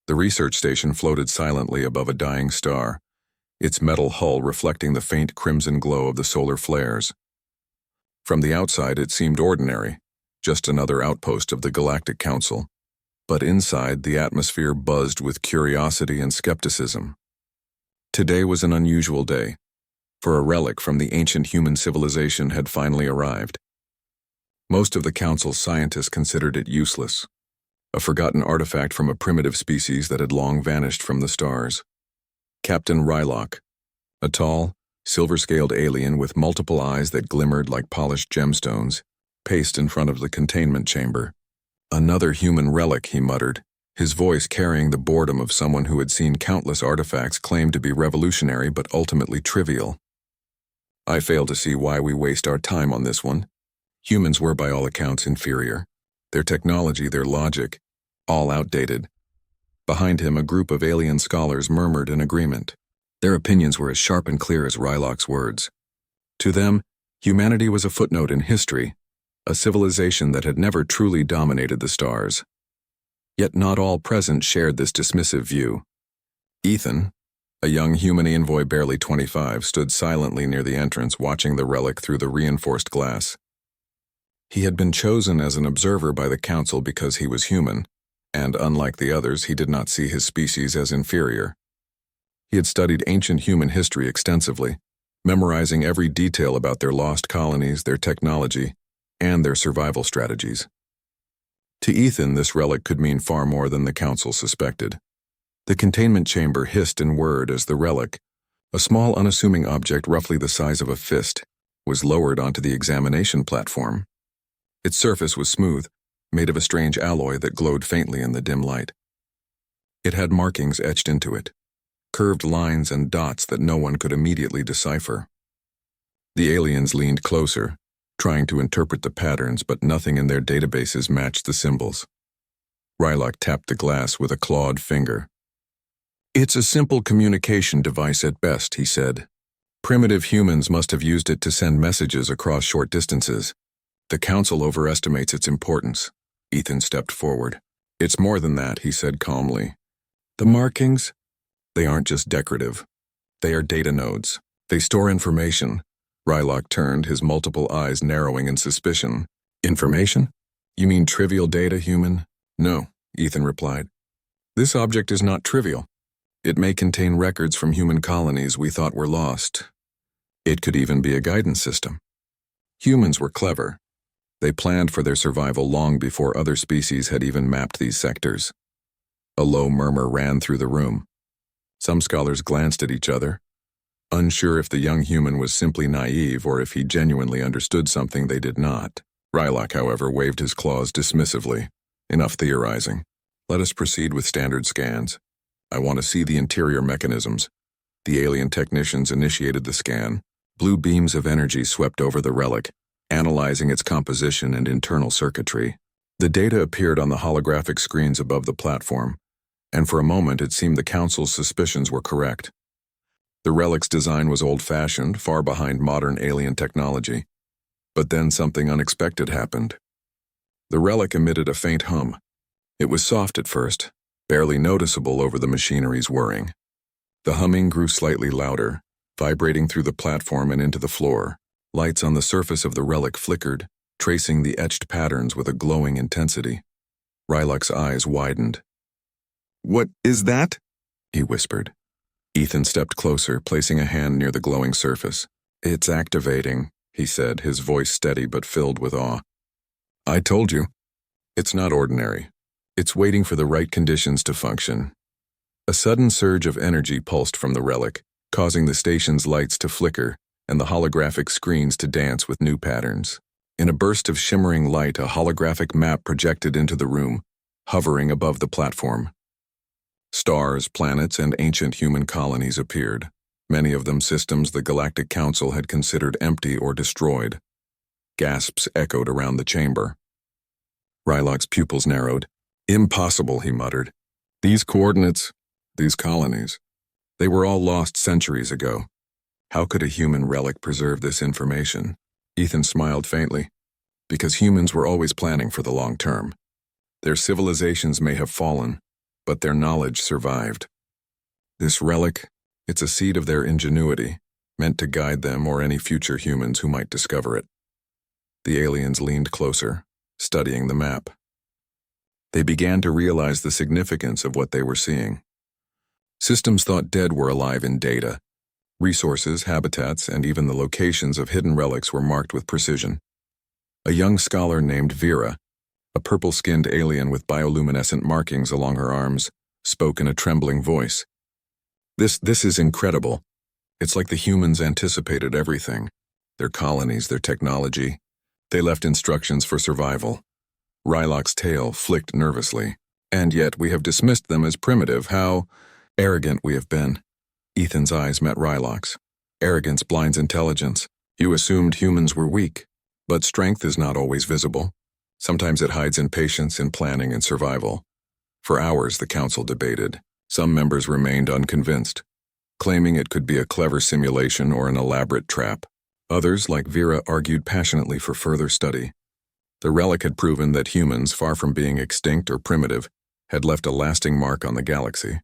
The research station floated silently above a dying star, its metal hull reflecting the faint crimson glow of the solar flares. From the outside it seemed ordinary, just another outpost of the Galactic Council. But inside, the atmosphere buzzed with curiosity and skepticism. Today was an unusual day, for a relic from the ancient human civilization had finally arrived. Most of the Council's scientists considered it useless, a forgotten artifact from a primitive species that had long vanished from the stars. Captain Relic, a tall, silver-scaled alien with multiple eyes that glimmered like polished gemstones, paced in front of the containment chamber. "Another human relic," he muttered, his voice carrying the boredom of someone who had seen countless artifacts claimed to be revolutionary but ultimately trivial. "I fail to see why we waste our time on this one." Humans were by all accounts inferior. Their technology, their logic, all outdated. Behind him, a group of alien scholars murmured in agreement. Their opinions were as sharp and clear as Ryloc's words. To them, humanity was a footnote in history, a civilization that had never truly dominated the stars. Yet not all present shared this dismissive view. Ethan, a young human envoy barely 25, stood silently near the entrance watching the relic through the reinforced glass. He had been chosen as an observer by the Council because he was human, and unlike the others, he did not see his species as inferior. He had studied ancient human history extensively, memorizing every detail about their lost colonies, their technology, and their survival strategies. To Ethan, this relic could mean far more than the Council suspected. The containment chamber hissed and whirred as the relic, a small unassuming object roughly the size of a fist, was lowered onto the examination platform. Its surface was smooth, made of a strange alloy that glowed faintly in the dim light. It had markings etched into it, curved lines and dots that no one could immediately decipher. The aliens leaned closer, trying to interpret the patterns, but nothing in their databases matched the symbols. Relic tapped the glass with a clawed finger. "It's a simple communication device at best," he said. "Primitive humans must have used it to send messages across short distances. The Council overestimates its importance." Ethan stepped forward. "It's more than that," he said calmly. "The markings? They aren't just decorative. They are data nodes. They store information." Relic turned, his multiple eyes narrowing in suspicion. "Information? You mean trivial data, human?" "No," Ethan replied. "This object is not trivial. It may contain records from human colonies we thought were lost. It could even be a guidance system. Humans were clever. They planned for their survival long before other species had even mapped these sectors." A low murmur ran through the room. Some scholars glanced at each other, unsure if the young human was simply naive or if he genuinely understood something they did not. Relic, however, waved his claws dismissively. "Enough theorizing. Let us proceed with standard scans. I want to see the interior mechanisms." The alien technicians initiated the scan. Blue beams of energy swept over the relic, analyzing its composition and internal circuitry. The data appeared on the holographic screens above the platform, and for a moment it seemed the Council's suspicions were correct. The relic's design was old-fashioned, far behind modern alien technology. But then something unexpected happened. The relic emitted a faint hum. It was soft at first, barely noticeable over the machinery's whirring. The humming grew slightly louder, vibrating through the platform and into the floor. Lights on the surface of the relic flickered, tracing the etched patterns with a glowing intensity. Relic's eyes widened. "What is that?" he whispered. Ethan stepped closer, placing a hand near the glowing surface. "It's activating," he said, his voice steady but filled with awe. "I told you. It's not ordinary. It's waiting for the right conditions to function." A sudden surge of energy pulsed from the relic, causing the station's lights to flicker and the holographic screens to dance with new patterns. In a burst of shimmering light, a holographic map projected into the room, hovering above the platform. Stars, planets, and ancient human colonies appeared, many of them systems the Galactic Council had considered empty or destroyed. Gasps echoed around the chamber. Relic's pupils narrowed. "Impossible," he muttered. "These coordinates, these colonies, they were all lost centuries ago. How could a human relic preserve this information?" Ethan smiled faintly. "Because humans were always planning for the long term. Their civilizations may have fallen, but their knowledge survived. This relic, it's a seed of their ingenuity, meant to guide them or any future humans who might discover it. The aliens leaned closer, studying the map. They began to realize the significance of what they were seeing. Systems thought dead were alive in data. Resources, habitats, and even the locations of hidden relics were marked with precision. A young scholar named Vera, a purple-skinned alien with bioluminescent markings along her arms, spoke in a trembling voice. This is incredible. It's like the humans anticipated everything. Their colonies, their technology. They left instructions for survival. Ryloc's tail flicked nervously. And yet we have dismissed them as primitive. How arrogant we have been. Ethan's eyes met Ryloc's. Arrogance blinds intelligence. You assumed humans were weak. But strength is not always visible. Sometimes it hides in patience, in planning, and survival. For hours the council debated. Some members remained unconvinced, claiming it could be a clever simulation or an elaborate trap. Others, like Vera, argued passionately for further study. The relic had proven that humans, far from being extinct or primitive, had left a lasting mark on the galaxy.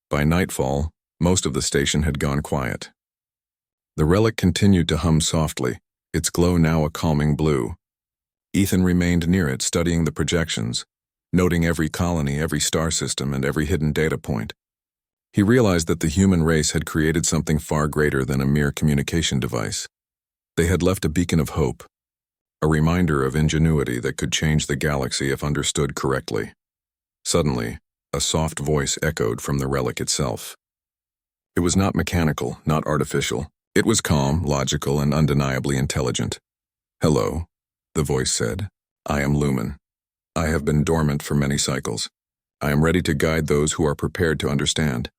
By nightfall, most of the station had gone quiet. The relic continued to hum softly, its glow now a calming blue. Ethan remained near it, studying the projections, noting every colony, every star system, and every hidden data point. He realized that the human race had created something far greater than a mere communication device. They had left a beacon of hope, a reminder of ingenuity that could change the galaxy if understood correctly. Suddenly, a soft voice echoed from the relic itself. It was not mechanical, not artificial. It was calm, logical, and undeniably intelligent. "Hello," the voice said. "I am Lumen. I have been dormant for many cycles. I am ready to guide those who are prepared to understand."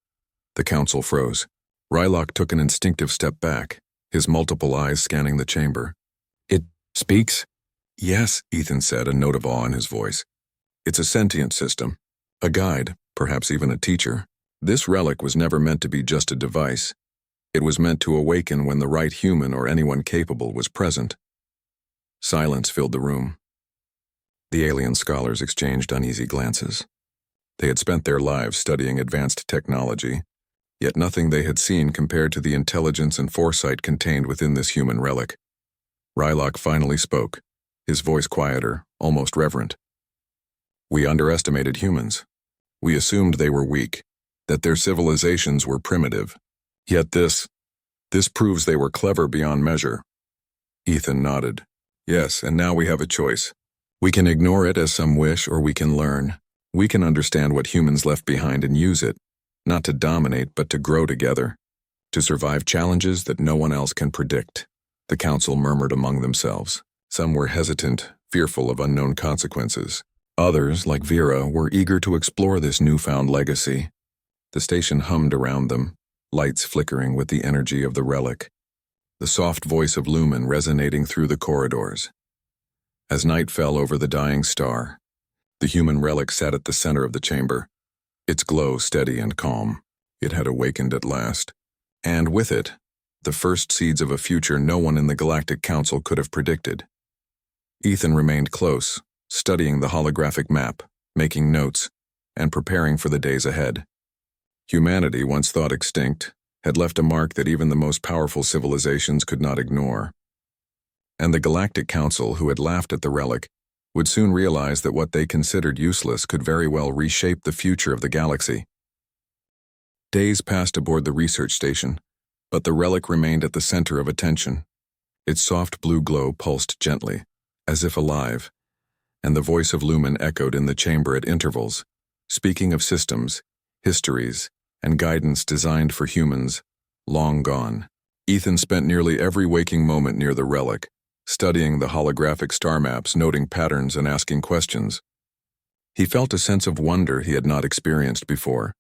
The council froze. Rylock took an instinctive step back, his multiple eyes scanning the chamber. "It speaks?" "Yes," Ethan said, a note of awe in his voice. "It's a sentient system. A guide, perhaps even a teacher. This relic was never meant to be just a device. It was meant to awaken when the right human or anyone capable was present." Silence filled the room. The alien scholars exchanged uneasy glances. They had spent their lives studying advanced technology, yet nothing they had seen compared to the intelligence and foresight contained within this human relic. Rylock finally spoke, his voice quieter, almost reverent. "We underestimated humans. We assumed they were weak, that their civilizations were primitive. Yet this proves they were clever beyond measure." Ethan nodded. "Yes, and now we have a choice. We can ignore it as some wish, or we can learn. We can understand what humans left behind and use it, not to dominate but to grow together, to survive challenges that no one else can predict." The council murmured among themselves. Some were hesitant, fearful of unknown consequences. Others, like Vera, were eager to explore this newfound legacy. The station hummed around them, lights flickering with the energy of the relic, the soft voice of Lumen resonating through the corridors. As night fell over the dying star, the human relic sat at the center of the chamber, its glow steady and calm. It had awakened at last, and with it, the first seeds of a future no one in the Galactic Council could have predicted. Ethan remained close, studying the holographic map, making notes, and preparing for the days ahead. Humanity, once thought extinct, had left a mark that even the most powerful civilizations could not ignore. And the Galactic Council, who had laughed at the relic, would soon realize that what they considered useless could very well reshape the future of the galaxy. Days passed aboard the research station, but the relic remained at the center of attention. Its soft blue glow pulsed gently, as if alive, and the voice of Lumen echoed in the chamber at intervals, speaking of systems, histories, and guidance designed for humans, long gone. Ethan spent nearly every waking moment near the relic, studying the holographic star maps, noting patterns, and asking questions. He felt a sense of wonder he had not experienced before.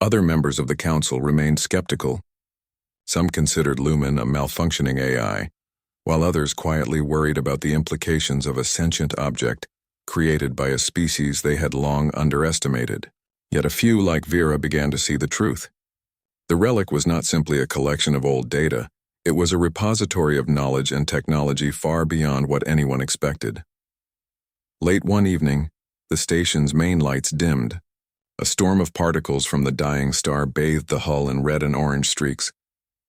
Other members of the council remained skeptical. Some considered Lumen a malfunctioning AI, while others quietly worried about the implications of a sentient object created by a species they had long underestimated. Yet a few, like Vera, began to see the truth. The relic was not simply a collection of old data. It was a repository of knowledge and technology far beyond what anyone expected. Late one evening, the station's main lights dimmed, A storm of particles from the dying star bathed the hull in red and orange streaks,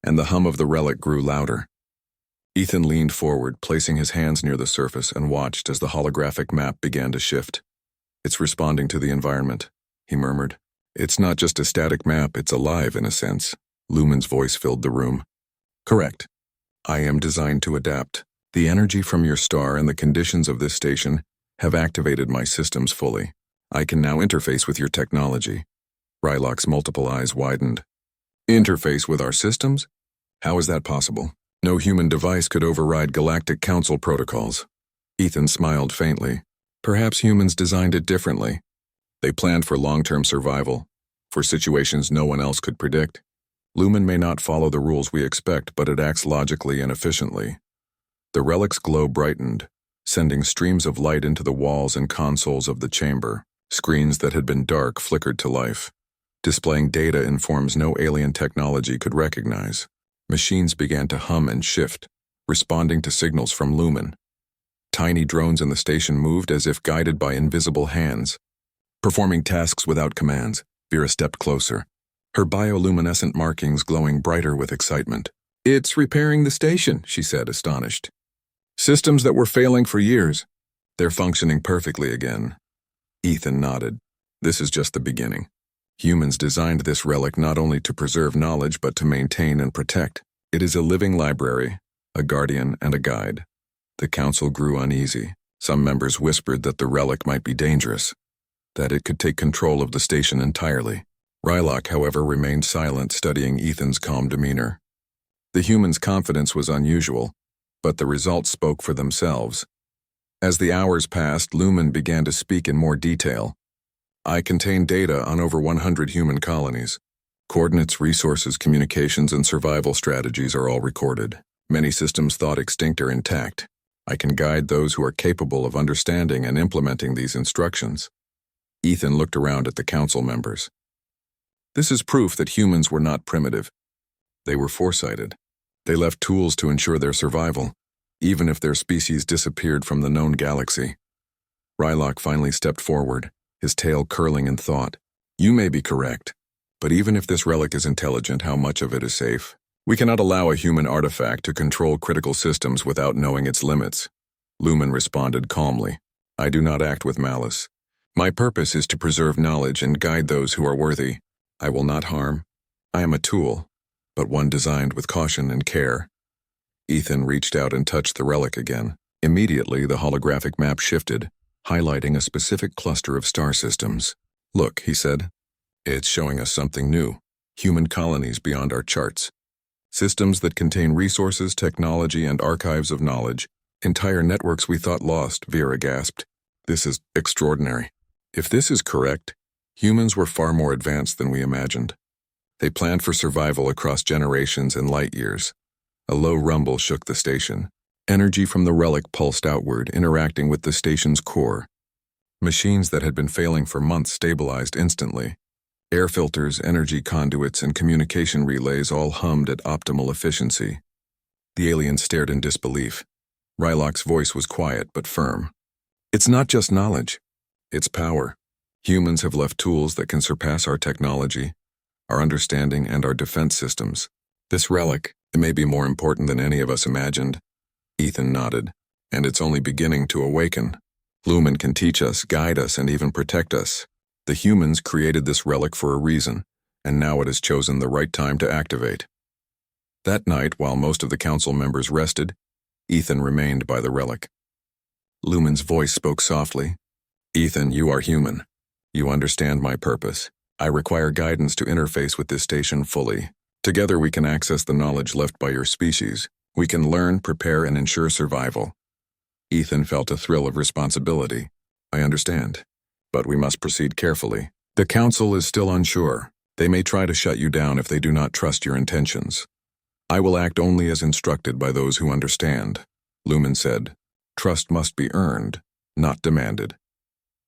and the hum of the relic grew louder. Ethan leaned forward, placing his hands near the surface, and watched as the holographic map began to shift. "It's responding to the environment," he murmured. "It's not just a static map, it's alive in a sense." Lumen's voice filled the room. "Correct. I am designed to adapt. The energy from your star and the conditions of this station have activated my systems fully. I can now interface with your technology." Rylok's multiple eyes widened. "Interface with our systems? How is that possible? No human device could override Galactic Council protocols." Ethan smiled faintly. "Perhaps humans designed it differently. They planned for long-term survival, for situations no one else could predict. Lumen may not follow the rules we expect, but it acts logically and efficiently." The relic's glow brightened, sending streams of light into the walls and consoles of the chamber. Screens that had been dark flickered to life, displaying data in forms no alien technology could recognize. Machines began to hum and shift, responding to signals from Lumen. Tiny drones in the station moved as if guided by invisible hands, performing tasks without commands. Vera stepped closer, her bioluminescent markings glowing brighter with excitement. "It's repairing the station," she said, astonished. "Systems that were failing for years. They're functioning perfectly again." Ethan nodded. "This is just the beginning. Humans designed this relic not only to preserve knowledge but to maintain and protect. It is a living library, a guardian and a guide." The council grew uneasy. Some members whispered that the relic might be dangerous, that it could take control of the station entirely. Rylok, however, remained silent, studying Ethan's calm demeanor. The human's confidence was unusual, but the results spoke for themselves. As the hours passed, Lumen began to speak in more detail. "I contain data on over 100 human colonies. Coordinates, resources, communications, and survival strategies are all recorded. Many systems thought extinct are intact. I can guide those who are capable of understanding and implementing these instructions." Ethan looked around at the council members. "This is proof that humans were not primitive. They were foresighted. They left tools to ensure their survival, even if their species disappeared from the known galaxy." Rylok finally stepped forward, his tail curling in thought. "You may be correct, but even if this relic is intelligent, how much of it is safe? We cannot allow a human artifact to control critical systems without knowing its limits." Lumen responded calmly. "I do not act with malice. My purpose is to preserve knowledge and guide those who are worthy. I will not harm. I am a tool, but one designed with caution and care." Ethan reached out and touched the relic again. Immediately, the holographic map shifted, highlighting a specific cluster of star systems. "Look," he said. "It's showing us something new. Human colonies beyond our charts. Systems that contain resources, technology, and archives of knowledge. Entire networks we thought lost," Vera gasped. "This is extraordinary. If this is correct, humans were far more advanced than we imagined. They planned for survival across generations and light years." A low rumble shook the station. Energy from the relic pulsed outward, interacting with the station's core. Machines that had been failing for months stabilized instantly. Air filters, energy conduits, and communication relays all hummed at optimal efficiency. The alien stared in disbelief. Rylok's voice was quiet but firm. "It's not just knowledge. It's power. Humans have left tools that can surpass our technology, our understanding, and our defense systems. This relic, it may be more important than any of us imagined." Ethan nodded. "And it's only beginning to awaken. Lumen can teach us, guide us, and even protect us. The humans created this relic for a reason, and now it has chosen the right time to activate." That night, while most of the council members rested, Ethan remained by the relic. Lumen's voice spoke softly. "Ethan, you are human. You understand my purpose. I require guidance to interface with this station fully. Together we can access the knowledge left by your species. We can learn, prepare, and ensure survival." Ethan felt a thrill of responsibility. "I understand, but we must proceed carefully. The council is still unsure. They may try to shut you down if they do not trust your intentions. I will act only as instructed by those who understand." Lumen said, "Trust must be earned, not demanded."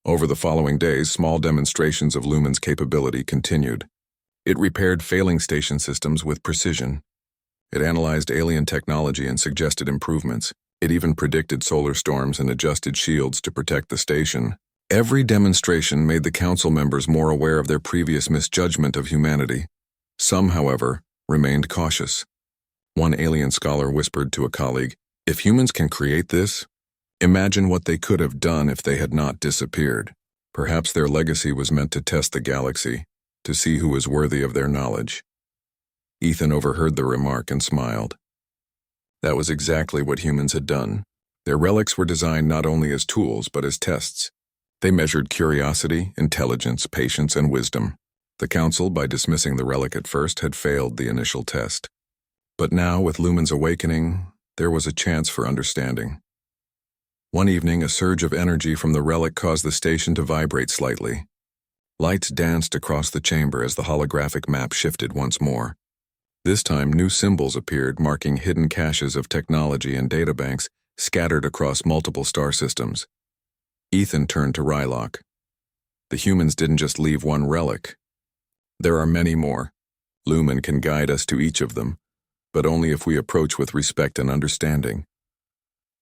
Over the following days, small demonstrations of Lumen's capability continued. It repaired failing station systems with precision. It analyzed alien technology and suggested improvements. It even predicted solar storms and adjusted shields to protect the station. Every demonstration made the council members more aware of their previous misjudgment of humanity. Some, however, remained cautious. One alien scholar whispered to a colleague, "If humans can create this, imagine what they could have done if they had not disappeared." Perhaps their legacy was meant to test the galaxy, to see who was worthy of their knowledge. Ethan overheard the remark and smiled. That was exactly what humans had done. Their relics were designed not only as tools but as tests. They measured curiosity, intelligence, patience, and wisdom. The Council, by dismissing the relic at first, had failed the initial test. But now, with Lumen's awakening, there was a chance for understanding. One evening, a surge of energy from the relic caused the station to vibrate slightly. Lights danced across the chamber as the holographic map shifted once more. This time, new symbols appeared, marking hidden caches of technology and databanks scattered across multiple star systems. Ethan turned to Relic. The humans didn't just leave one relic. There are many more. Lumen can guide us to each of them, but only if we approach with respect and understanding.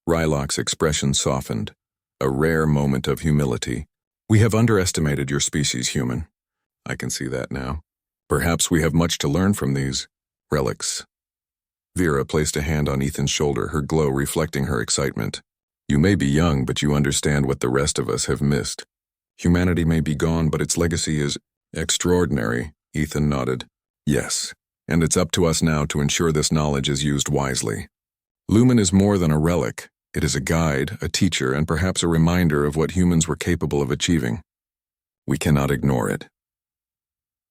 Relic's expression softened, a rare moment of humility. "We have underestimated your species, human. I can see that now. Perhaps we have much to learn from these relics." Vera placed a hand on Ethan's shoulder, her glow reflecting her excitement. "You may be young, but you understand what the rest of us have missed. Humanity may be gone, but its legacy is extraordinary." Ethan nodded. "Yes, and it's up to us now to ensure this knowledge is used wisely. Lumen is more than a relic. It is a guide, a teacher, and perhaps a reminder of what humans were capable of achieving. We cannot ignore it."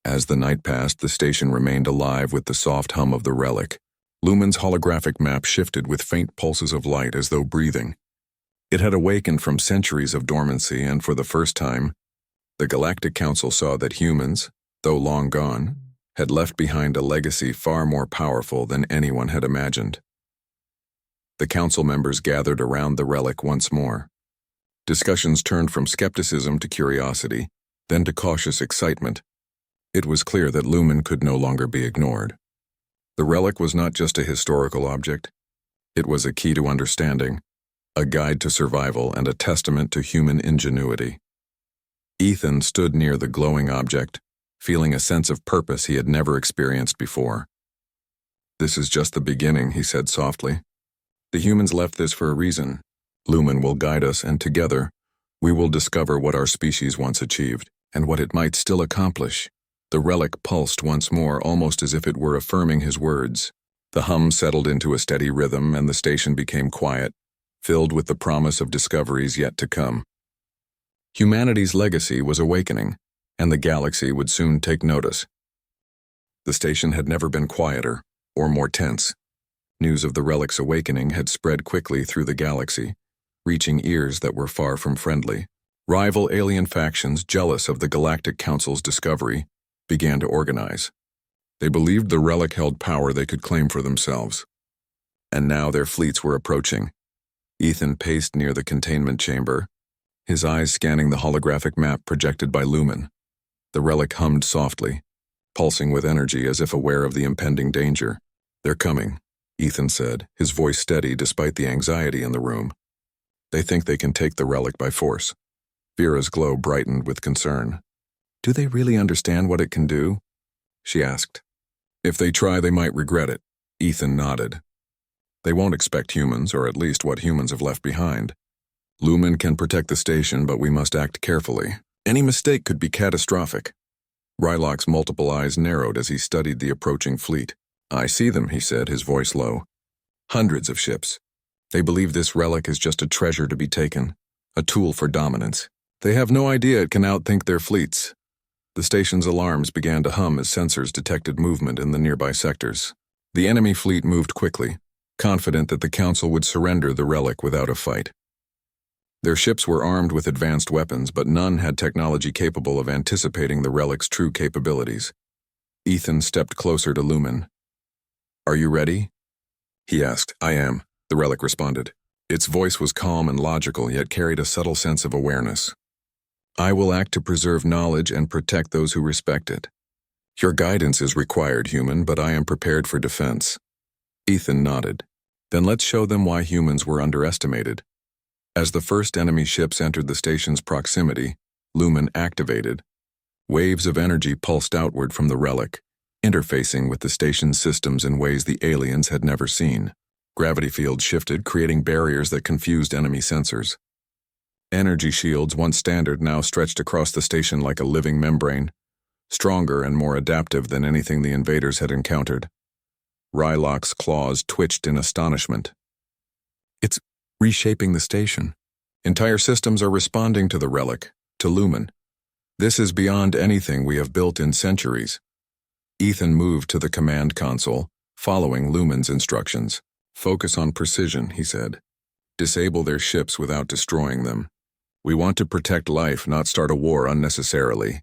As the night passed, the station remained alive with the soft hum of the relic. Lumen's holographic map shifted with faint pulses of light as though breathing. It had awakened from centuries of dormancy, and for the first time, the Galactic Council saw that humans, though long gone, had left behind a legacy far more powerful than anyone had imagined. The council members gathered around the relic once more. Discussions turned from skepticism to curiosity, then to cautious excitement. It was clear that Lumen could no longer be ignored. The relic was not just a historical object. It was a key to understanding, a guide to survival, and a testament to human ingenuity. Ethan stood near the glowing object, feeling a sense of purpose he had never experienced before. "This is just the beginning," he said softly. "The humans left this for a reason. Lumen will guide us, and together, we will discover what our species once achieved, and what it might still accomplish." The relic pulsed once more, almost as if it were affirming his words. The hum settled into a steady rhythm, and the station became quiet, filled with the promise of discoveries yet to come. Humanity's legacy was awakening, and the galaxy would soon take notice. The station had never been quieter or more tense. News of the relic's awakening had spread quickly through the galaxy, reaching ears that were far from friendly. Rival alien factions, jealous of the Galactic Council's discovery, began to organize. They believed the relic held power they could claim for themselves. And now their fleets were approaching. Ethan paced near the containment chamber, his eyes scanning the holographic map projected by Lumen. The relic hummed softly, pulsing with energy as if aware of the impending danger. "They're coming," Ethan said, his voice steady despite the anxiety in the room. "They think they can take the relic by force." Vera's glow brightened with concern. "Do they really understand what it can do?" she asked. "If they try, they might regret it." Ethan nodded. "They won't expect humans, or at least what humans have left behind. Lumen can protect the station, but we must act carefully. Any mistake could be catastrophic." Relic's multiple eyes narrowed as he studied the approaching fleet. "I see them," he said, his voice low. "Hundreds of ships. They believe this relic is just a treasure to be taken, a tool for dominance. They have no idea it can outthink their fleets." The station's alarms began to hum as sensors detected movement in the nearby sectors. The enemy fleet moved quickly, confident that the Council would surrender the relic without a fight. Their ships were armed with advanced weapons, but none had technology capable of anticipating the relic's true capabilities. Ethan stepped closer to Lumen. "Are you ready?" he asked. "I am," the relic responded. Its voice was calm and logical, yet carried a subtle sense of awareness. "I will act to preserve knowledge and protect those who respect it. Your guidance is required, human, but I am prepared for defense." Ethan nodded. "Then let's show them why humans were underestimated." As the first enemy ships entered the station's proximity, Lumen activated. Waves of energy pulsed outward from the Relic, interfacing with the station's systems in ways the aliens had never seen. Gravity fields shifted, creating barriers that confused enemy sensors. Energy shields, once standard, now stretched across the station like a living membrane, stronger and more adaptive than anything the invaders had encountered. Rylok's claws twitched in astonishment. It's reshaping the station. Entire systems are responding to the Relic, to Lumen. This is beyond anything we have built in centuries. Ethan moved to the command console, following Lumen's instructions. Focus on precision, he said. Disable their ships without destroying them. We want to protect life, not start a war unnecessarily.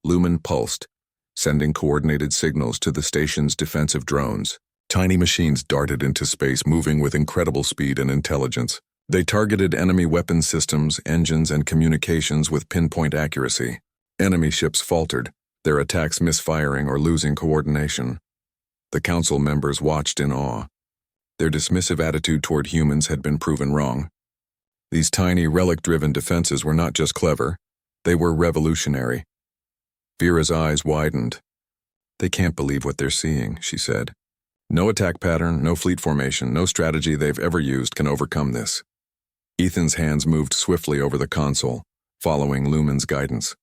Lumen pulsed, sending coordinated signals to the station's defensive drones. Tiny machines darted into space, moving with incredible speed and intelligence. They targeted enemy weapon systems, engines, and communications with pinpoint accuracy. Enemy ships faltered, their attacks misfiring or losing coordination. The council members watched in awe. Their dismissive attitude toward humans had been proven wrong. These tiny relic-driven defenses were not just clever, they were revolutionary. Vera's eyes widened. They can't believe what they're seeing, she said. No attack pattern, no fleet formation, no strategy they've ever used can overcome this. Ethan's hands moved swiftly over the console, following Lumen's guidance.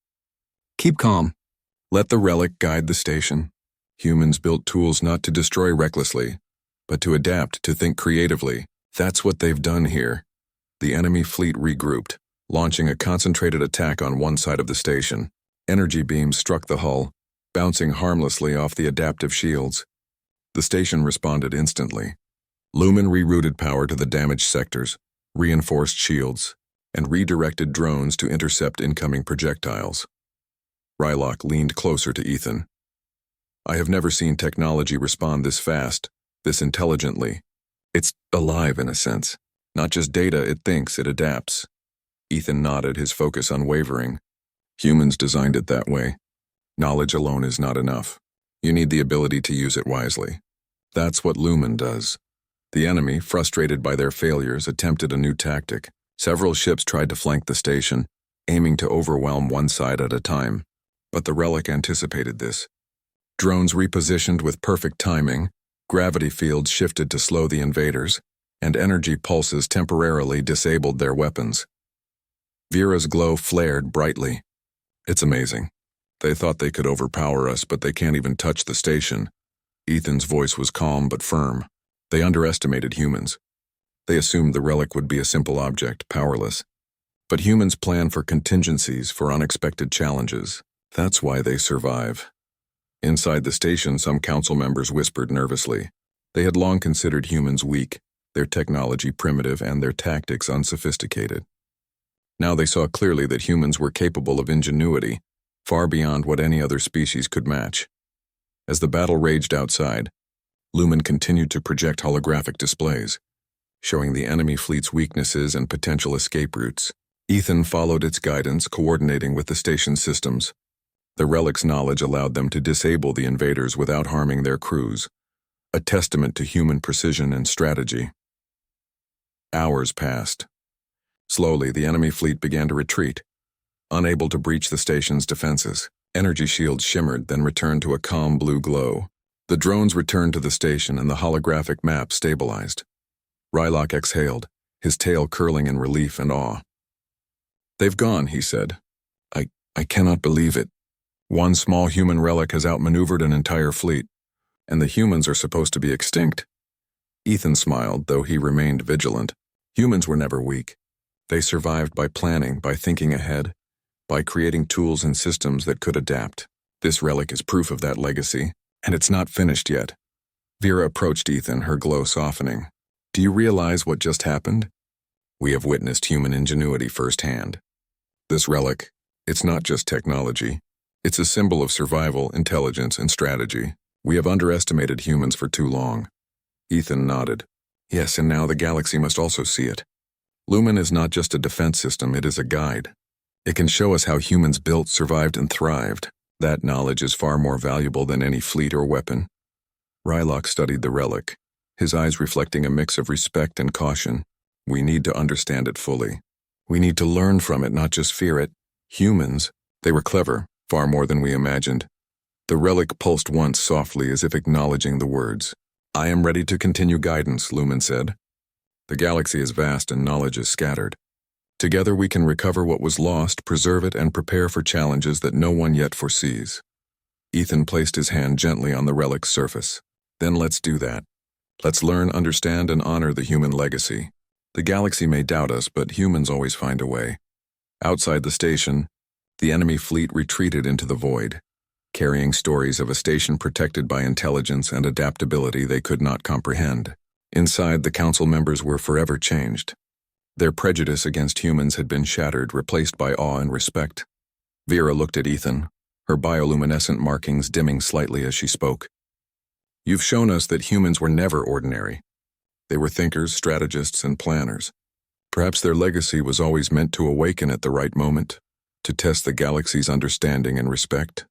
Keep calm. Let the Relic guide the station. Humans built tools not to destroy recklessly, but to adapt, to think creatively. That's what they've done here. The enemy fleet regrouped, launching a concentrated attack on one side of the station. Energy beams struck the hull, bouncing harmlessly off the adaptive shields. The station responded instantly. Lumen rerouted power to the damaged sectors, reinforced shields, and redirected drones to intercept incoming projectiles. Rylok leaned closer to Ethan. I have never seen technology respond this fast, this intelligently. It's alive in a sense. Not just data, it thinks, it adapts. Ethan nodded, his focus unwavering. Humans designed it that way. Knowledge alone is not enough. You need the ability to use it wisely. That's what Lumen does. The enemy, frustrated by their failures, attempted a new tactic. Several ships tried to flank the station, aiming to overwhelm one side at a time. But the Relic anticipated this. Drones repositioned with perfect timing, gravity fields shifted to slow the invaders, and energy pulses temporarily disabled their weapons. Vera's glow flared brightly. It's amazing. They thought they could overpower us, but they can't even touch the station. Ethan's voice was calm but firm. They underestimated humans. They assumed the Relic would be a simple object, powerless. But humans plan for contingencies, for unexpected challenges. That's why they survive. Inside the station, some council members whispered nervously. They had long considered humans weak, their technology primitive, and their tactics unsophisticated. Now they saw clearly that humans were capable of ingenuity, far beyond what any other species could match. As the battle raged outside, Lumen continued to project holographic displays, showing the enemy fleet's weaknesses and potential escape routes. Ethan followed its guidance, coordinating with the station's systems. The Relic's knowledge allowed them to disable the invaders without harming their crews, a testament to human precision and strategy. Hours passed. Slowly, the enemy fleet began to retreat, unable to breach the station's defenses. Energy shields shimmered, then returned to a calm blue glow. The drones returned to the station and the holographic map stabilized. Rylok exhaled, his tail curling in relief and awe. They've gone, he said. I cannot believe it. One small human relic has outmaneuvered an entire fleet, and the humans are supposed to be extinct. Ethan smiled, though he remained vigilant. Humans were never weak. They survived by planning, by thinking ahead, by creating tools and systems that could adapt. This relic is proof of that legacy, and it's not finished yet. Vera approached Ethan, her glow softening. Do you realize what just happened? We have witnessed human ingenuity firsthand. This relic, it's not just technology. It's a symbol of survival, intelligence, and strategy. We have underestimated humans for too long. Ethan nodded. Yes, and now the galaxy must also see it. Lumen is not just a defense system, it is a guide. It can show us how humans built, survived, and thrived. That knowledge is far more valuable than any fleet or weapon. Rylok studied the relic, his eyes reflecting a mix of respect and caution. We need to understand it fully. We need to learn from it, not just fear it. Humans, they were clever, far more than we imagined. The relic pulsed once softly as if acknowledging the words. I am ready to continue guidance, Lumen said. The galaxy is vast and knowledge is scattered. Together we can recover what was lost, preserve it, and prepare for challenges that no one yet foresees. Ethan placed his hand gently on the relic's surface. Then let's do that. Let's learn, understand, and honor the human legacy. The galaxy may doubt us, but humans always find a way. Outside the station, the enemy fleet retreated into the void, carrying stories of a station protected by intelligence and adaptability they could not comprehend. Inside, the council members were forever changed. Their prejudice against humans had been shattered, replaced by awe and respect. Vera looked at Ethan, her bioluminescent markings dimming slightly as she spoke. You've shown us that humans were never ordinary. They were thinkers, strategists, and planners. Perhaps their legacy was always meant to awaken at the right moment, to test the galaxy's understanding and respect.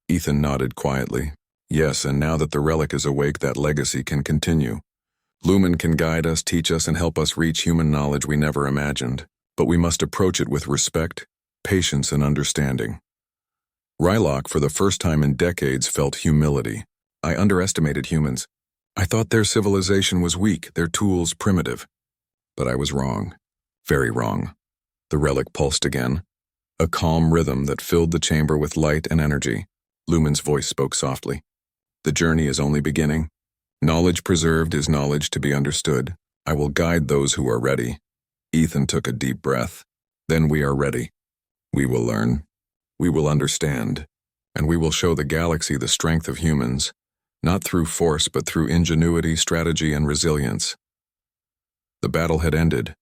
Ethan nodded quietly. Yes, and now that the relic is awake, that legacy can continue. Lumen can guide us, teach us, and help us reach human knowledge we never imagined, but we must approach it with respect, patience, and understanding. Relic, for the first time in decades, felt humility. I underestimated humans. I thought their civilization was weak, their tools primitive. But I was wrong. Very wrong. The relic pulsed again, a calm rhythm that filled the chamber with light and energy. Lumen's voice spoke softly. The journey is only beginning. Knowledge preserved is knowledge to be understood. I will guide those who are ready. Ethan took a deep breath. Then we are ready. We will learn. We will understand. And we will show the galaxy the strength of humans, not through force but through ingenuity, strategy, and resilience. The battle had ended,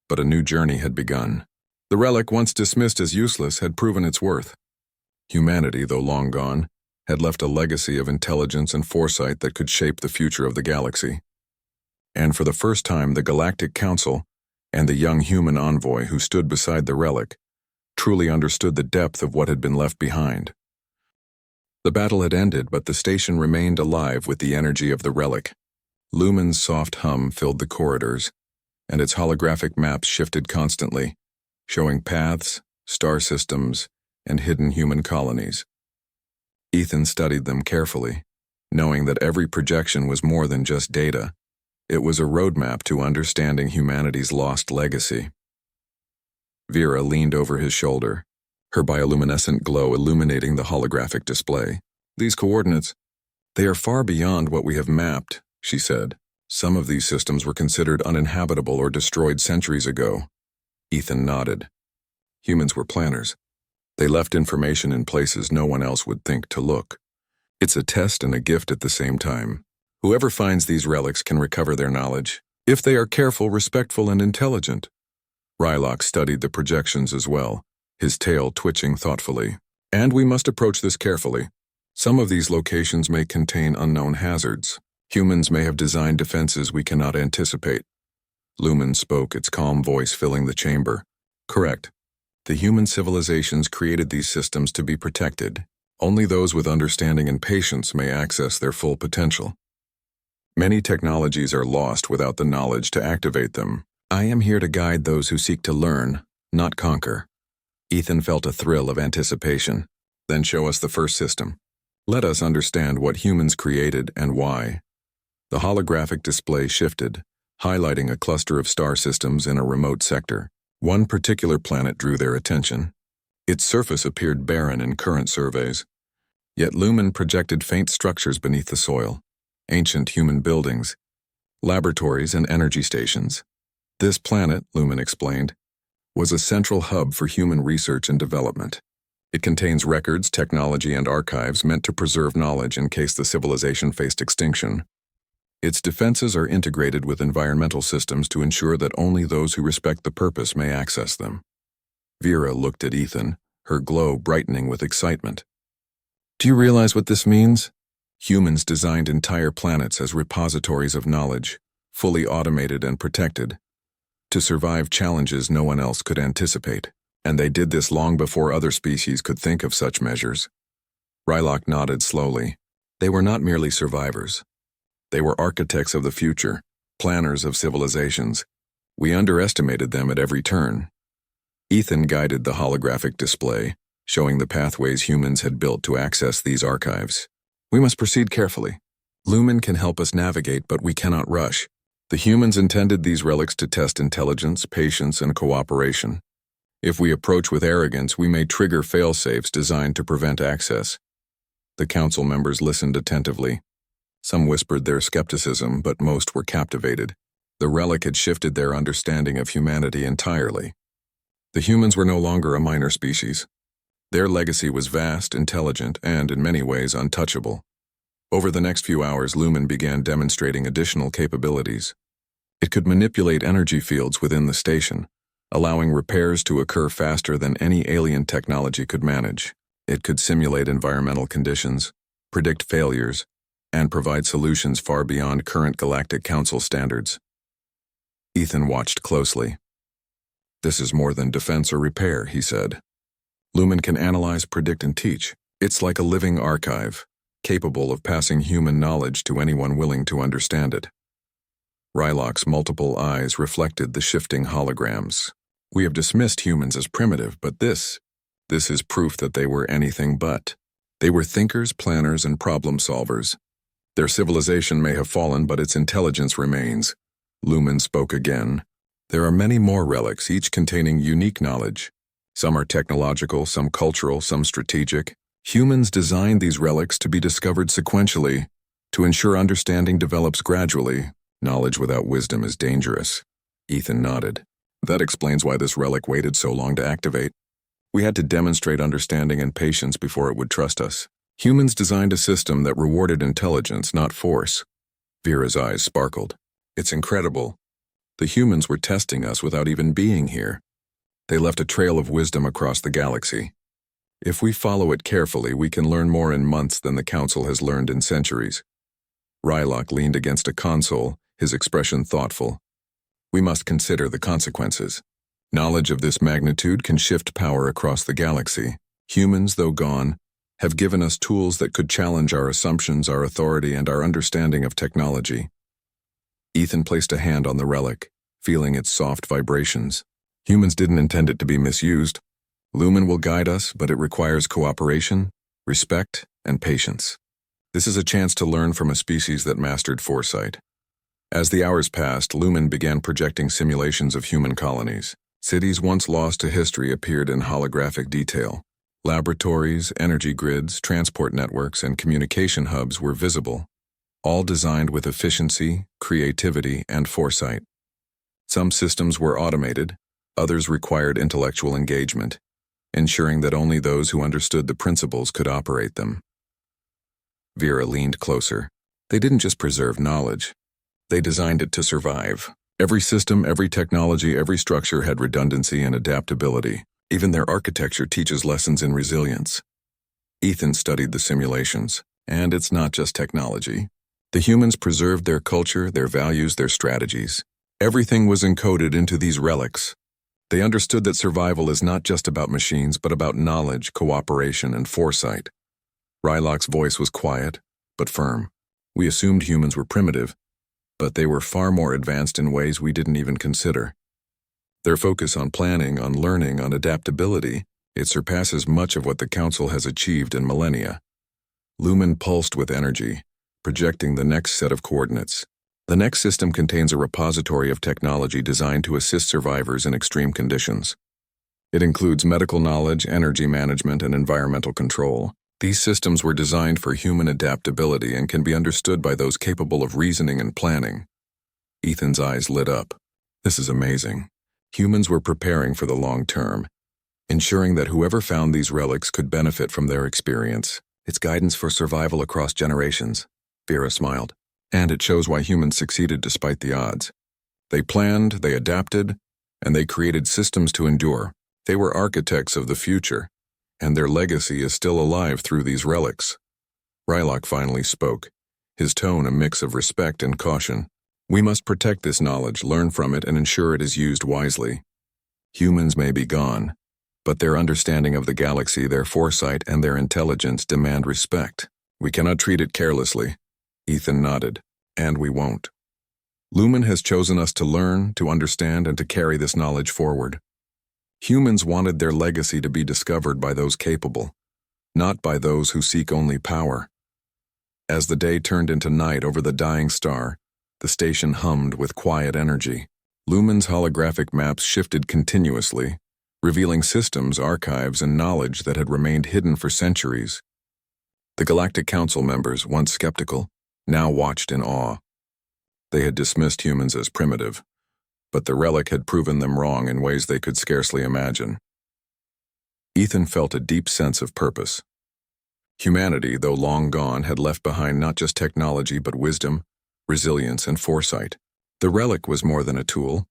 but a new journey had begun. The relic, once dismissed as useless, had proven its worth. Humanity, though long gone, had left a legacy of intelligence and foresight that could shape the future of the galaxy. And for the first time, the Galactic Council and the young human envoy who stood beside the relic truly understood the depth of what had been left behind. The battle had ended, but the station remained alive with the energy of the relic. Lumen's soft hum filled the corridors, and its holographic maps shifted constantly, showing paths, star systems, and hidden human colonies. Ethan studied them carefully, knowing that every projection was more than just data. It was a roadmap to understanding humanity's lost legacy. Vera leaned over his shoulder, her bioluminescent glow illuminating the holographic display. These coordinates, they are far beyond what we have mapped, she said. Some of these systems were considered uninhabitable or destroyed centuries ago. Ethan nodded. Humans were planners. They left information in places no one else would think to look. It's a test and a gift at the same time. Whoever finds these relics can recover their knowledge, if they are careful, respectful, and intelligent. Relic studied the projections as well, his tail twitching thoughtfully. And we must approach this carefully. Some of these locations may contain unknown hazards. Humans may have designed defenses we cannot anticipate. Lumen spoke, its calm voice filling the chamber. Correct. The human civilizations created these systems to be protected. Only those with understanding and patience may access their full potential. Many technologies are lost without the knowledge to activate them. I am here to guide those who seek to learn, not conquer. Ethan felt a thrill of anticipation. Then show us the first system. Let us understand what humans created and why. The holographic display shifted, highlighting a cluster of star systems in a remote sector. One particular planet drew their attention. Its surface appeared barren in current surveys. Yet Lumen projected faint structures beneath the soil, ancient human buildings, laboratories, and energy stations. This planet, Lumen explained, was a central hub for human research and development. It contains records, technology, and archives meant to preserve knowledge in case the civilization faced extinction. Its defenses are integrated with environmental systems to ensure that only those who respect the purpose may access them. Vera looked at Ethan, her glow brightening with excitement. Do you realize what this means? Humans designed entire planets as repositories of knowledge, fully automated and protected, to survive challenges no one else could anticipate. And they did this long before other species could think of such measures. Relic nodded slowly. They were not merely survivors. They were architects of the future, planners of civilizations. We underestimated them at every turn. Ethan guided the holographic display, showing the pathways humans had built to access these archives. We must proceed carefully. Lumen can help us navigate, but we cannot rush. The humans intended these relics to test intelligence, patience, and cooperation. If we approach with arrogance, we may trigger fail-safes designed to prevent access. The council members listened attentively. Some whispered their skepticism, but most were captivated. The relic had shifted their understanding of humanity entirely. The humans were no longer a minor species. Their legacy was vast, intelligent, and, in many ways, untouchable. Over the next few hours, Lumen began demonstrating additional capabilities. It could manipulate energy fields within the station, allowing repairs to occur faster than any alien technology could manage. It could simulate environmental conditions, predict failures, and provide solutions far beyond current Galactic Council standards. Ethan watched closely. "This is more than defense or repair," he said. "Lumen can analyze, predict, and teach. It's like a living archive, capable of passing human knowledge to anyone willing to understand it." Rylok's multiple eyes reflected the shifting holograms. "We have dismissed humans as primitive, but this is proof that they were anything but. They were thinkers, planners, and problem solvers. Their civilization may have fallen, but its intelligence remains." Lumen spoke again. "There are many more relics, each containing unique knowledge. Some are technological, some cultural, some strategic. Humans designed these relics to be discovered sequentially, to ensure understanding develops gradually. Knowledge without wisdom is dangerous." Ethan nodded. "That explains why this relic waited so long to activate. We had to demonstrate understanding and patience before it would trust us. Humans designed a system that rewarded intelligence, not force." Vera's eyes sparkled. "It's incredible. The humans were testing us without even being here. They left a trail of wisdom across the galaxy. If we follow it carefully, we can learn more in months than the Council has learned in centuries." Rylok leaned against a console, his expression thoughtful. "We must consider the consequences. Knowledge of this magnitude can shift power across the galaxy. Humans, though gone, have given us tools that could challenge our assumptions, our authority, and our understanding of technology." Ethan placed a hand on the relic, feeling its soft vibrations. "Humans didn't intend it to be misused. Lumen will guide us, but it requires cooperation, respect, and patience. This is a chance to learn from a species that mastered foresight." As the hours passed, Lumen began projecting simulations of human colonies. Cities once lost to history appeared in holographic detail. Laboratories, energy grids, transport networks, and communication hubs were visible, all designed with efficiency, creativity, and foresight. Some systems were automated, others required intellectual engagement, ensuring that only those who understood the principles could operate them. Vera leaned closer. "They didn't just preserve knowledge. They designed it to survive. Every system, every technology, every structure had redundancy and adaptability. Even their architecture teaches lessons in resilience." Ethan studied the simulations. "And it's not just technology. The humans preserved their culture, their values, their strategies. Everything was encoded into these relics. They understood that survival is not just about machines, but about knowledge, cooperation, and foresight." Rylok's voice was quiet, but firm. "We assumed humans were primitive, but they were far more advanced in ways we didn't even consider. Their focus on planning, on learning, on adaptability, it surpasses much of what the Council has achieved in millennia." Lumen pulsed with energy, projecting the next set of coordinates. "The next system contains a repository of technology designed to assist survivors in extreme conditions. It includes medical knowledge, energy management, and environmental control. These systems were designed for human adaptability and can be understood by those capable of reasoning and planning." Ethan's eyes lit up. "This is amazing. Humans were preparing for the long term, ensuring that whoever found these relics could benefit from their experience. It's guidance for survival across generations." Vera smiled. "And it shows why humans succeeded despite the odds. They planned, they adapted, and they created systems to endure. They were architects of the future, and their legacy is still alive through these relics." Rylok finally spoke, his tone a mix of respect and caution. "We must protect this knowledge, learn from it, and ensure it is used wisely. Humans may be gone, but their understanding of the galaxy, their foresight, and their intelligence demand respect. We cannot treat it carelessly." Ethan nodded. "And we won't. Lumen has chosen us to learn, to understand, and to carry this knowledge forward." Humans wanted their legacy to be discovered by those capable, not by those who seek only power. As the day turned into night over the dying star, the station hummed with quiet energy. Lumen's holographic maps shifted continuously, revealing systems, archives, and knowledge that had remained hidden for centuries. The Galactic Council members, once skeptical, now watched in awe. They had dismissed humans as primitive, but the Relic had proven them wrong in ways they could scarcely imagine. Ethan felt a deep sense of purpose. Humanity, though long gone, had left behind not just technology but wisdom, resilience, and foresight. The Relic was more than a tool.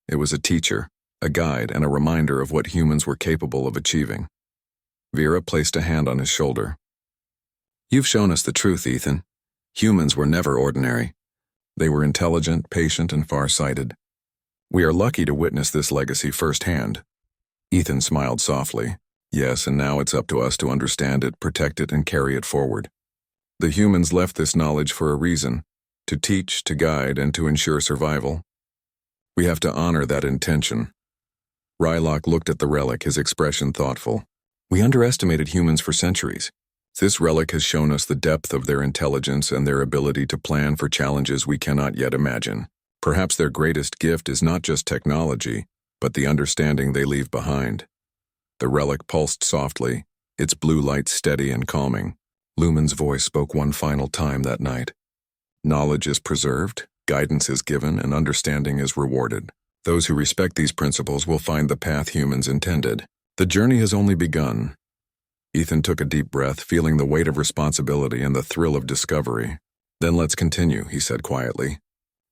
It was a teacher, a guide, and a reminder of what humans were capable of achieving. Vera placed a hand on his shoulder. "You've shown us the truth, Ethan. Humans were never ordinary. They were intelligent, patient, and far-sighted. We are lucky to witness this legacy firsthand." Ethan smiled softly. "Yes, and now it's up to us to understand it, protect it, and carry it forward. The humans left this knowledge for a reason, to teach, to guide, and to ensure survival. We have to honor that intention." Rylock looked at the Relic, his expression thoughtful. "We underestimated humans for centuries. This Relic has shown us the depth of their intelligence and their ability to plan for challenges we cannot yet imagine. Perhaps their greatest gift is not just technology, but the understanding they leave behind." The Relic pulsed softly, its blue light steady and calming. Lumen's voice spoke one final time that night. "Knowledge is preserved, guidance is given, and understanding is rewarded. Those who respect these principles will find the path humans intended. The journey has only begun." Ethan took a deep breath, feeling the weight of responsibility and the thrill of discovery. "Then let's continue," he said quietly.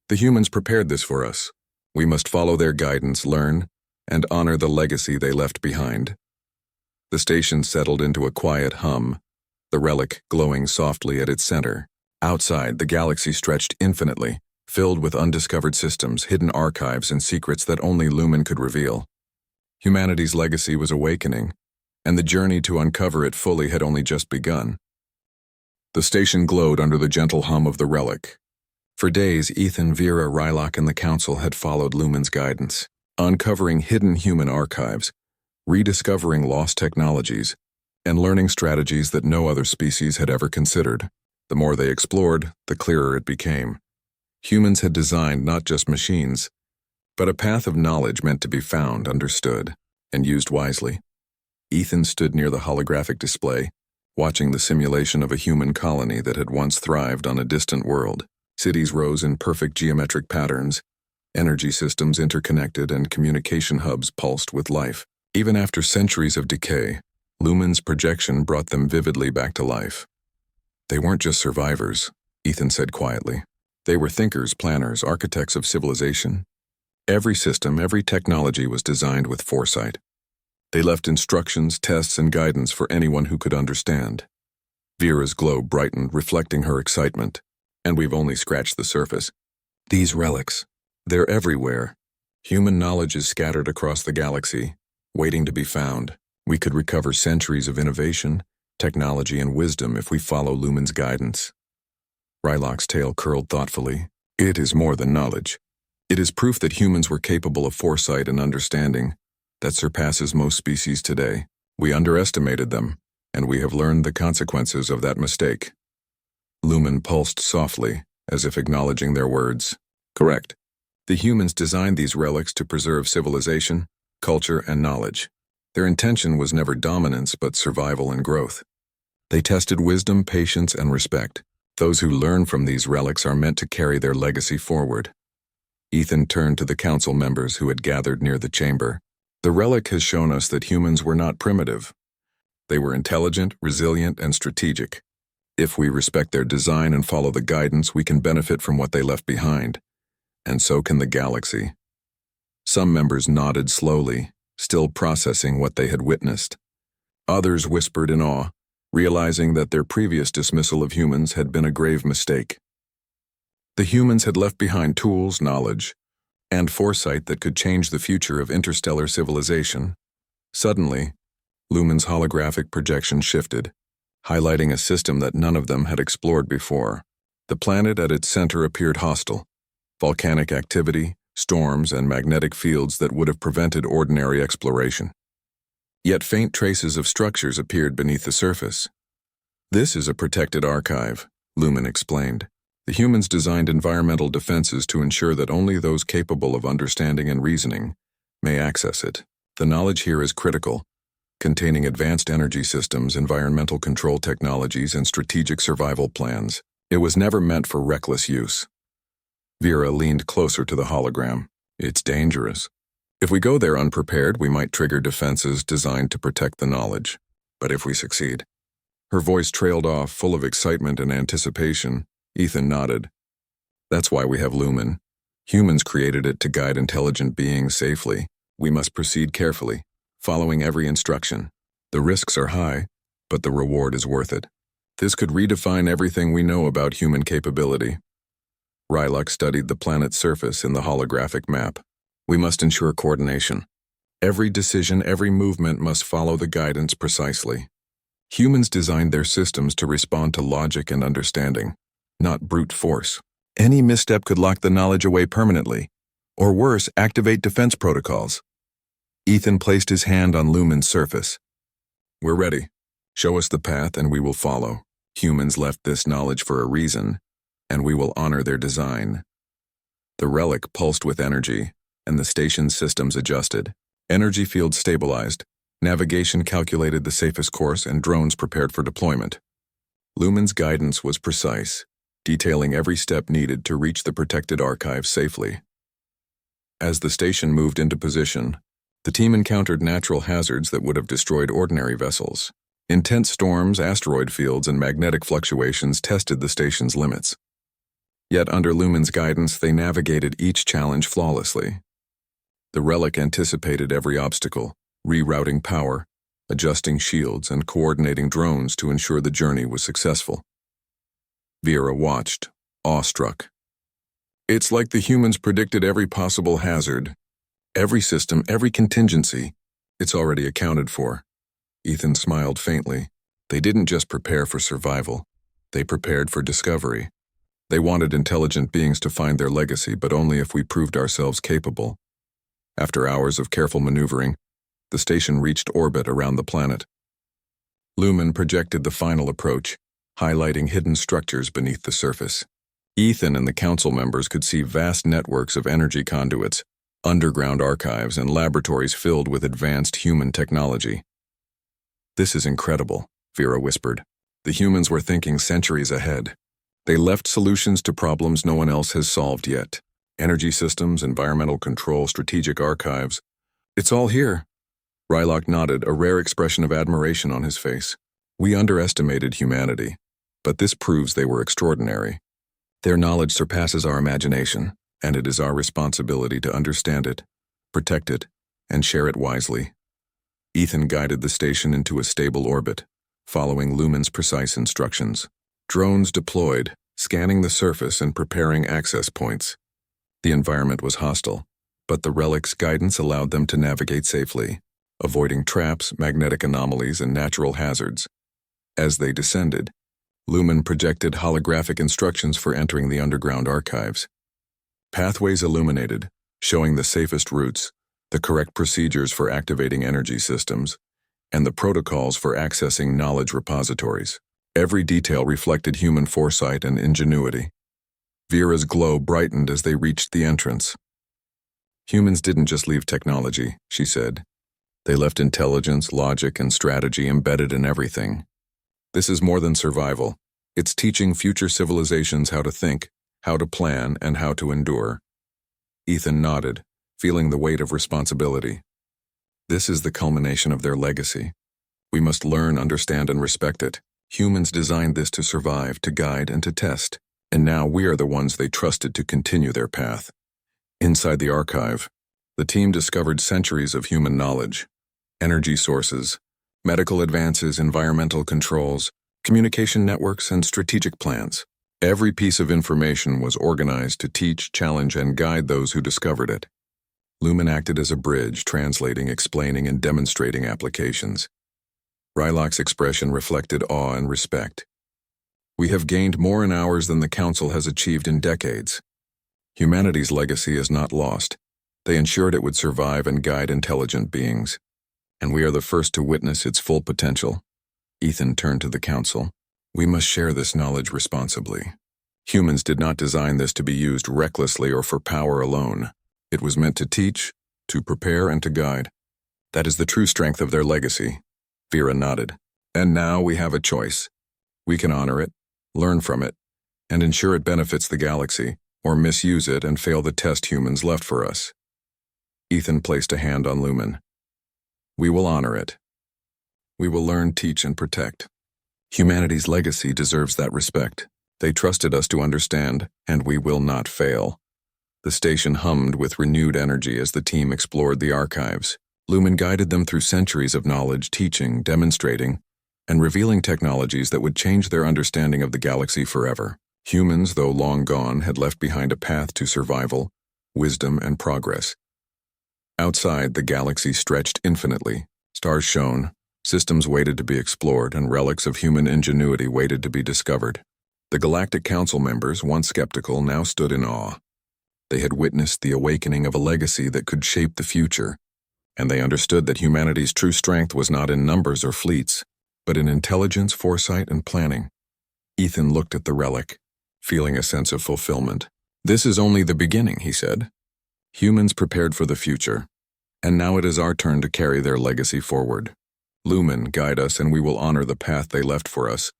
"The humans prepared this for us. We must follow their guidance, learn, and honor the legacy they left behind." The station settled into a quiet hum, the Relic glowing softly at its center. Outside, the galaxy stretched infinitely, filled with undiscovered systems, hidden archives, and secrets that only Lumen could reveal. Humanity's legacy was awakening, and the journey to uncover it fully had only just begun. The station glowed under the gentle hum of the Relic. For days, Ethan, Vera, Rylock, and the Council had followed Lumen's guidance, uncovering hidden human archives, rediscovering lost technologies, and learning strategies that no other species had ever considered. The more they explored, the clearer it became. Humans had designed not just machines, but a path of knowledge meant to be found, understood, and used wisely. Ethan stood near the holographic display, watching the simulation of a human colony that had once thrived on a distant world. Cities rose in perfect geometric patterns, energy systems interconnected, and communication hubs pulsed with life. Even after centuries of decay, Lumen's projection brought them vividly back to life. "They weren't just survivors," Ethan said quietly. "They were thinkers, planners, architects of civilization. Every system, every technology was designed with foresight. They left instructions, tests, and guidance for anyone who could understand." Vera's glow brightened, reflecting her excitement. "And we've only scratched the surface. These relics, they're everywhere. Human knowledge is scattered across the galaxy, waiting to be found. We could recover centuries of innovation, technology, and wisdom if we follow Lumen's guidance." Rylock's tail curled thoughtfully. "It is more than knowledge. It is proof that humans were capable of foresight and understanding that surpasses most species today. We underestimated them, and we have learned the consequences of that mistake." Lumen pulsed softly, as if acknowledging their words. "Correct. The humans designed these relics to preserve civilization, culture, and knowledge. Their intention was never dominance but survival and growth. They tested wisdom, patience, and respect. Those who learn from these relics are meant to carry their legacy forward." Ethan turned to the council members who had gathered near the chamber. "The relic has shown us that humans were not primitive. They were intelligent, resilient, and strategic. If we respect their design and follow the guidance, we can benefit from what they left behind. And so can the galaxy." Some members nodded slowly, still processing what they had witnessed. Others whispered in awe, realizing that their previous dismissal of humans had been a grave mistake. The humans had left behind tools, knowledge, and foresight that could change the future of interstellar civilization. Suddenly, Lumen's holographic projection shifted, highlighting a system that none of them had explored before. The planet at its center appeared hostile. Volcanic activity, storms, and magnetic fields that would have prevented ordinary exploration. Yet faint traces of structures appeared beneath the surface. "This is a protected archive," Lumen explained. "The humans designed environmental defenses to ensure that only those capable of understanding and reasoning may access it. The knowledge here is critical, containing advanced energy systems, environmental control technologies, and strategic survival plans. It was never meant for reckless use." Vera leaned closer to the hologram. "It's dangerous. If we go there unprepared, we might trigger defenses designed to protect the knowledge. But if we succeed..." Her voice trailed off, full of excitement and anticipation. Ethan nodded. "That's why we have Lumen. Humans created it to guide intelligent beings safely. We must proceed carefully, following every instruction. The risks are high, but the reward is worth it. This could redefine everything we know about human capability." Relic studied the planet's surface in the holographic map. "We must ensure coordination. Every decision, every movement must follow the guidance precisely. Humans designed their systems to respond to logic and understanding, not brute force. Any misstep could lock the knowledge away permanently, or worse, activate defense protocols." Ethan placed his hand on Lumen's surface. "We're ready. Show us the path and we will follow. Humans left this knowledge for a reason, and we will honor their design." The relic pulsed with energy, and the station's systems adjusted. Energy fields stabilized, navigation calculated the safest course, and drones prepared for deployment. Lumen's guidance was precise, detailing every step needed to reach the protected archive safely. As the station moved into position, the team encountered natural hazards that would have destroyed ordinary vessels. Intense storms, asteroid fields, and magnetic fluctuations tested the station's limits. Yet under Lumen's guidance, they navigated each challenge flawlessly. The relic anticipated every obstacle, rerouting power, adjusting shields, and coordinating drones to ensure the journey was successful. Vera watched, awestruck. "It's like the humans predicted every possible hazard. Every system, every contingency. It's already accounted for." Ethan smiled faintly. "They didn't just prepare for survival. They prepared for discovery. They wanted intelligent beings to find their legacy, but only if we proved ourselves capable." After hours of careful maneuvering, the station reached orbit around the planet. Lumen projected the final approach, highlighting hidden structures beneath the surface. Ethan and the council members could see vast networks of energy conduits, underground archives, and laboratories filled with advanced human technology. "This is incredible," Vera whispered. "The humans were thinking centuries ahead. They left solutions to problems no one else has solved yet. Energy systems, environmental control, strategic archives. It's all here." Relic nodded, a rare expression of admiration on his face. "We underestimated humanity, but this proves they were extraordinary. Their knowledge surpasses our imagination, and it is our responsibility to understand it, protect it, and share it wisely." Ethan guided the station into a stable orbit, following Lumen's precise instructions. Drones deployed, scanning the surface and preparing access points. The environment was hostile, but the relic's guidance allowed them to navigate safely, avoiding traps, magnetic anomalies, and natural hazards. As they descended, Lumen projected holographic instructions for entering the underground archives. Pathways illuminated, showing the safest routes, the correct procedures for activating energy systems, and the protocols for accessing knowledge repositories. Every detail reflected human foresight and ingenuity. Vera's glow brightened as they reached the entrance. "Humans didn't just leave technology," she said. "They left intelligence, logic, and strategy embedded in everything. This is more than survival. It's teaching future civilizations how to think, how to plan, and how to endure." Ethan nodded, feeling the weight of responsibility. "This is the culmination of their legacy. We must learn, understand, and respect it. Humans designed this to survive, to guide, and to test, and now we are the ones they trusted to continue their path." Inside the archive, the team discovered centuries of human knowledge, energy sources, medical advances, environmental controls, communication networks, and strategic plans. Every piece of information was organized to teach, challenge, and guide those who discovered it. Lumen acted as a bridge, translating, explaining, and demonstrating applications. Relic's expression reflected awe and respect. "We have gained more in hours than the Council has achieved in decades." Humanity's legacy is not lost. They ensured it would survive and guide intelligent beings. And we are the first to witness its full potential. Ethan turned to the council. We must share this knowledge responsibly. Humans did not design this to be used recklessly or for power alone. It was meant to teach, to prepare, and to guide. That is the true strength of their legacy. Vera nodded. And now we have a choice. We can honor it, learn from it, and ensure it benefits the galaxy, or misuse it and fail the test humans left for us. Ethan placed a hand on Lumen. We will honor it. We will learn, teach, and protect. Humanity's legacy deserves that respect. They trusted us to understand, and we will not fail. The station hummed with renewed energy as the team explored the archives. Lumen guided them through centuries of knowledge, teaching, demonstrating, and revealing technologies that would change their understanding of the galaxy forever. Humans, though long gone, had left behind a path to survival, wisdom, and progress. Outside, the galaxy stretched infinitely. Stars shone, systems waited to be explored, and relics of human ingenuity waited to be discovered. The Galactic Council members, once skeptical, now stood in awe. They had witnessed the awakening of a legacy that could shape the future, and they understood that humanity's true strength was not in numbers or fleets, but in intelligence, foresight, and planning. Ethan looked at the relic, feeling a sense of fulfillment. This is only the beginning, he said. Humans prepared for the future, and now it is our turn to carry their legacy forward. Lumen, guide us, and we will honor the path they left for us.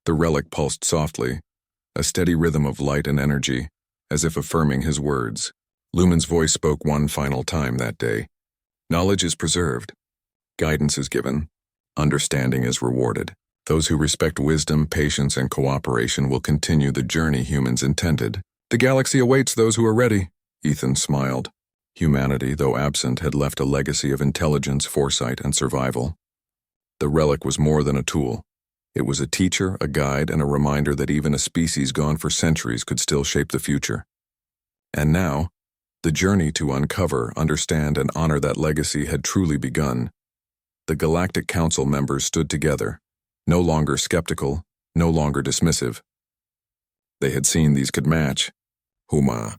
The relic pulsed softly, a steady rhythm of light and energy, as if affirming his words. Lumen's voice spoke one final time that day. Knowledge is preserved. Guidance is given. Understanding is rewarded. Those who respect wisdom, patience, and cooperation will continue the journey humans intended. The galaxy awaits those who are ready. Ethan smiled. Humanity, though absent, had left a legacy of intelligence, foresight, and survival. The relic was more than a tool. It was a teacher, a guide, and a reminder that even a species gone for centuries could still shape the future. And now, the journey to uncover, understand, and honor that legacy had truly begun. The Galactic Council members stood together, no longer skeptical, no longer dismissive. They had seen these could match. Huma.